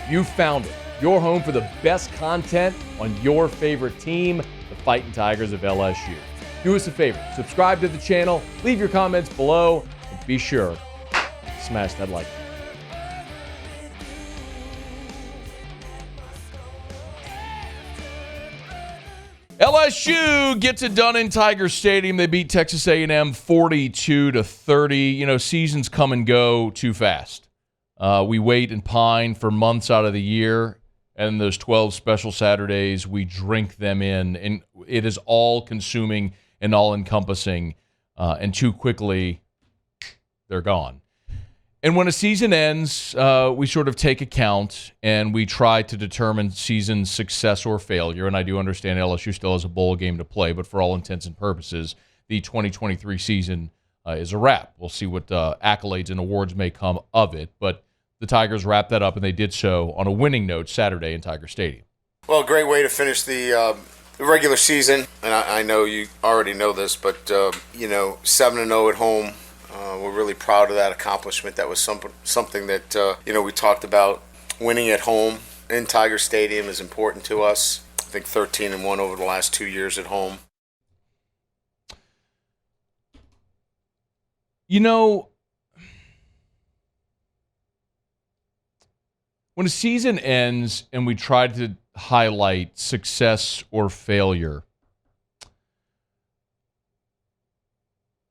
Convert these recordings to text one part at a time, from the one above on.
You found it. Your home for the best content on your favorite team, the Fighting Tigers of LSU. Do us a favor, subscribe to the channel, leave your comments below, and be sure to smash that like button. LSU gets it done in Tiger Stadium. They beat Texas A&M 42-30. You know, seasons come and go too fast. We wait and pine for months out of the year, and those 12 special Saturdays, we drink them in, and it is all-consuming and all-encompassing, and too quickly, they're gone. And when a season ends, we sort of take account and we try to determine season success or failure. And I do understand LSU still has a bowl game to play, but for all intents and purposes, the 2023 season is a wrap. We'll see what accolades and awards may come of it. But the Tigers wrapped that up, and they did so on a winning note Saturday in Tiger Stadium. Well, great way to finish the regular season. And I know you already know this, but, 7-0 at home. We're really proud of that accomplishment. That was something that, we talked about. Winning at home in Tiger Stadium is important to us. I think 13-1 over the last 2 years at home. You know, when a season ends and we try to highlight success or failure,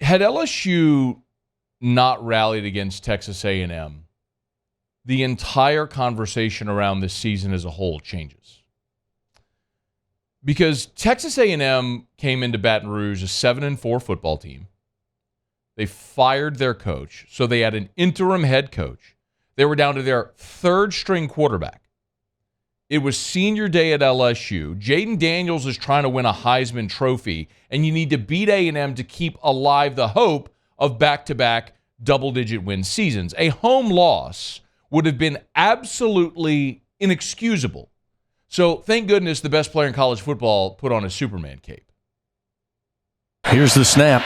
had LSU not rallied against Texas A&M, the entire conversation around this season as a whole changes. Because Texas A&M came into Baton Rouge a 7-4 football team. They fired their coach, so they had an interim head coach. They were down to their third-string quarterback. It was senior day at LSU. Jayden Daniels is trying to win a Heisman Trophy, and you need to beat A&M to keep alive the hope of back-to-back double-digit win seasons. A home loss would have been absolutely inexcusable. So thank goodness the best player in college football put on a Superman cape. Here's the snap.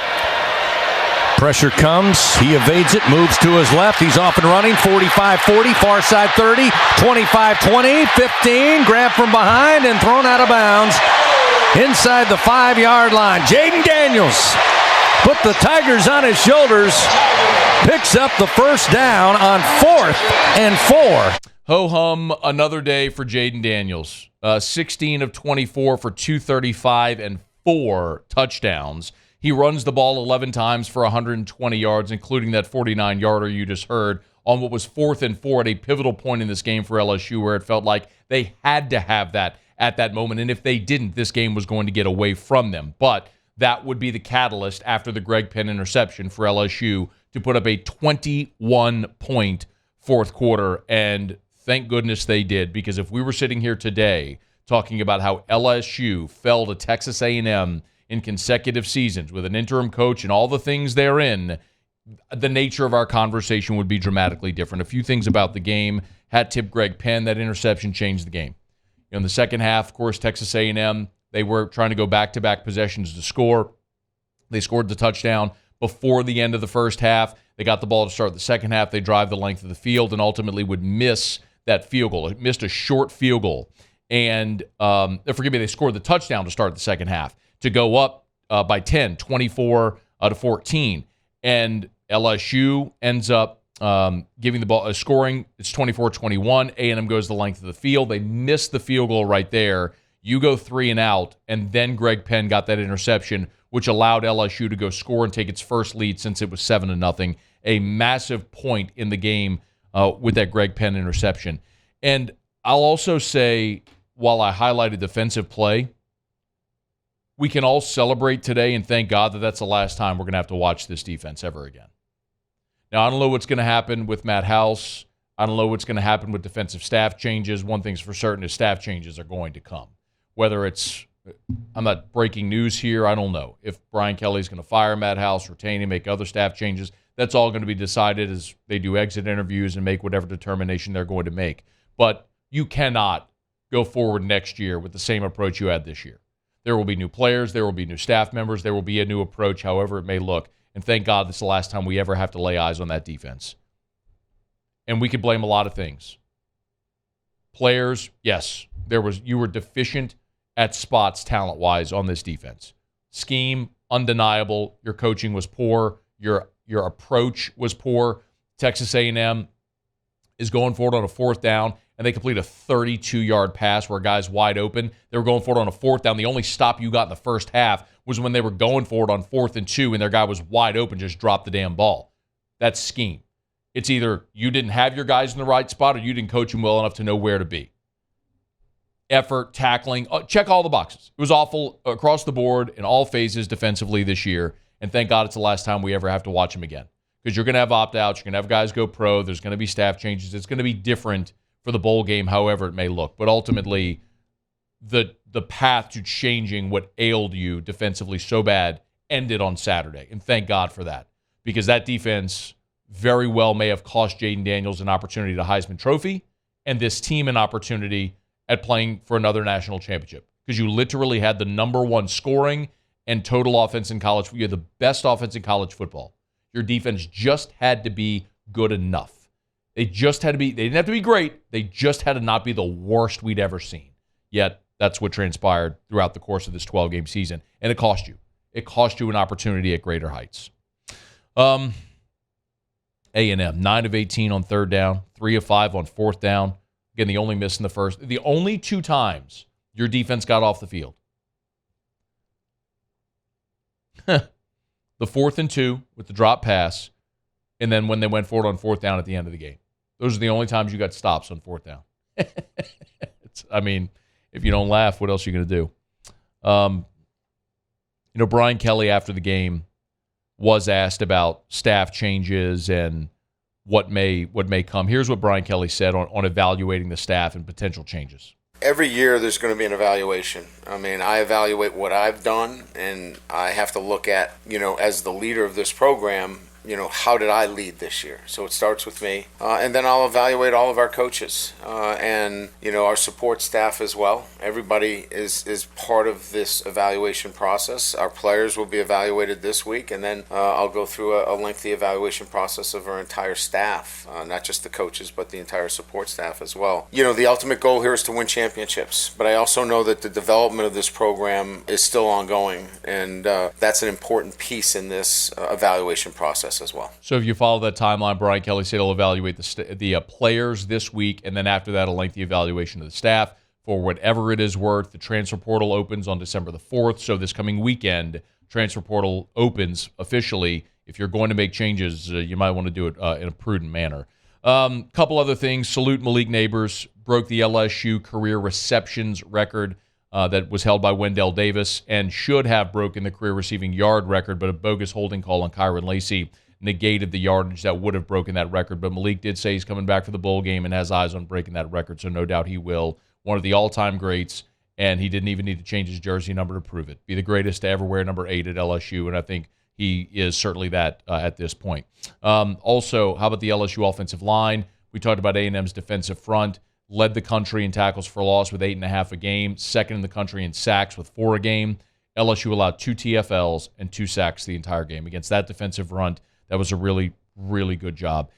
Pressure comes. He evades it, moves to his left. He's off and running. 45-40, far side 30, 25-20, 15. Grabbed from behind and thrown out of bounds inside the 5-yard line. Jayden Daniels put the Tigers on his shoulders. Picks up the first down on 4th and 4. Ho-hum, another day for Jayden Daniels. 16 of 24 for 235 and 4 touchdowns. He runs the ball 11 times for 120 yards, including that 49-yarder you just heard on what was 4th and 4 at a pivotal point in this game for LSU, where it felt like they had to have that at that moment. And if they didn't, this game was going to get away from them. But that would be the catalyst after the Greg Penn interception for LSU to put up a 21-point fourth quarter. And thank goodness they did, because if we were sitting here today talking about how LSU fell to Texas A&M in consecutive seasons with an interim coach and all the things therein, the nature of our conversation would be dramatically different. A few things about the game. Hat tip Greg Penn, that interception changed the game. In the second half, of course, Texas A&M, they were trying to go back-to-back possessions to score. They scored the touchdown before the end of the first half. They got the ball to start the second half. They drive the length of the field and ultimately would miss that field goal. It missed a short field goal. And, they scored the touchdown to start the second half to go up by 10, 24-14. And LSU ends up giving the ball, scoring. It's 24-21. A&M goes the length of the field. They miss the field goal right there. You go 3 and out, and then Greg Penn got that interception, which allowed LSU to go score and take its first lead since it was 7-0. A massive point in the game with that Greg Penn interception. And I'll also say, while I highlighted defensive play, we can all celebrate today and thank God that that's the last time we're going to have to watch this defense ever again. Now, I don't know what's going to happen with Matt House. I don't know what's going to happen with defensive staff changes. One thing's for certain is staff changes are going to come. Whether it's, I'm not breaking news here, I don't know. If Brian Kelly's going to fire Matt House, retain him, make other staff changes, that's all going to be decided as they do exit interviews and make whatever determination they're going to make. But you cannot go forward next year with the same approach you had this year. There will be new players. There will be new staff members. There will be a new approach, however it may look. And thank God this is the last time we ever have to lay eyes on that defense. And we could blame a lot of things. Players, yes, you were deficient at spots talent-wise on this defense. Scheme, undeniable. Your coaching was poor. Your approach was poor. Texas A&M is going forward on a fourth down, and they complete a 32-yard pass where a guy's wide open. They were going forward on a fourth down. The only stop you got in the first half was when they were going forward on 4th and 2, and their guy was wide open, just dropped the damn ball. That's scheme. It's either you didn't have your guys in the right spot or you didn't coach them well enough to know where to be. Effort, tackling, check all the boxes. It was awful across the board in all phases defensively this year, and thank God it's the last time we ever have to watch them again. Because you're going to have opt-outs, you're going to have guys go pro, there's going to be staff changes. It's going to be different for the bowl game, however it may look. But ultimately, the path to changing what ailed you defensively so bad ended on Saturday, and thank God for that. Because that defense very well may have cost Jayden Daniels an opportunity to Heisman Trophy and this team an opportunity at playing for another national championship. Because you literally had the number one scoring and total offense in college. You had the best offense in college football. Your defense just had to be good enough. They didn't have to be great. They just had to not be the worst we'd ever seen. Yet, that's what transpired throughout the course of this 12-game season. And it cost you. It cost you an opportunity at greater heights. A&M, 9 of 18 on third down, 3 of 5 on fourth down. Again, the only miss in the first. The only 2 times your defense got off the field. The 4th and 2 with the drop pass, and then when they went forward on fourth down at the end of the game. Those are the only times you got stops on fourth down. If you don't laugh, what else are you going to do? Brian Kelly after the game was asked about staff changes and what may come. Here's what Brian Kelly said on evaluating the staff and potential changes. Every year there's going to be an evaluation. I evaluate what I've done, and I have to look at, as the leader of this program, how did I lead this year? So it starts with me. And then I'll evaluate all of our coaches and, our support staff as well. Everybody is part of this evaluation process. Our players will be evaluated this week, and then I'll go through a lengthy evaluation process of our entire staff, not just the coaches, but the entire support staff as well. The ultimate goal here is to win championships, but I also know that the development of this program is still ongoing, and that's an important piece in this evaluation process as well. So if you follow that timeline, Brian Kelly said he'll evaluate the players this week, and then after that, a lengthy evaluation of the staff. For whatever it is worth, the transfer portal opens on December the 4th, so this coming weekend, transfer portal opens officially. If you're going to make changes, you might want to do it in a prudent manner. Couple other things. Salute Malik Nabers, broke the LSU career receptions record that was held by Wendell Davis and should have broken the career receiving yard record, but a bogus holding call on Kyron Lacey negated the yardage that would have broken that record. But Malik did say he's coming back for the bowl game and has eyes on breaking that record, so no doubt he will. One of the all-time greats, and he didn't even need to change his jersey number to prove it. Be the greatest to ever wear number 8 at LSU, and I think he is certainly that at this point. Also, how about the LSU offensive line? We talked about A&M's defensive front. Led the country in tackles for loss with 8.5 a game. Second in the country in sacks with 4 a game. LSU allowed 2 TFLs and 2 sacks the entire game. Against that defensive front, that was a really, really good job.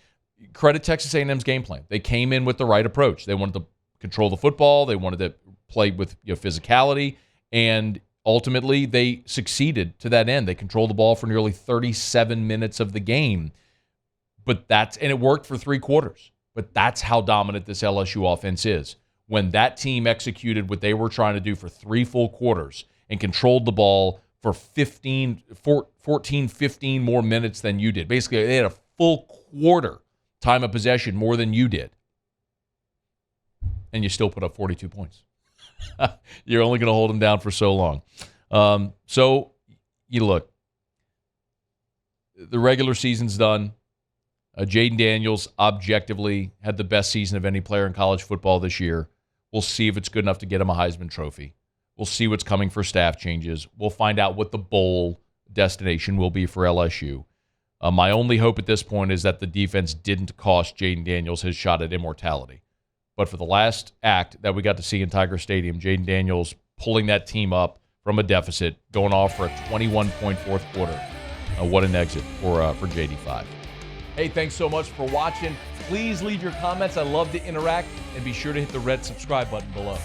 Credit Texas A&M's game plan. They came in with the right approach. They wanted to control the football. They wanted to play with physicality, and ultimately they succeeded to that end. They controlled the ball for nearly 37 minutes of the game, and it worked for 3 quarters. But that's how dominant this LSU offense is. When that team executed what they were trying to do for 3 full quarters and controlled the ball for 14, 15 more minutes than you did. Basically, they had a full quarter time of possession more than you did. And you still put up 42 points. You're only going to hold them down for so long. So, you look, the regular season's done. Jayden Daniels objectively had the best season of any player in college football this year. We'll see if it's good enough to get him a Heisman Trophy. We'll see what's coming for staff changes. We'll find out what the bowl destination will be for LSU. My only hope at this point is that the defense didn't cost Jayden Daniels his shot at immortality. But for the last act that we got to see in Tiger Stadium, Jayden Daniels pulling that team up from a deficit, going off for a 21-point fourth quarter. What an exit for JD5. Hey, thanks so much for watching. Please leave your comments. I love to interact, and be sure to hit the red subscribe button below.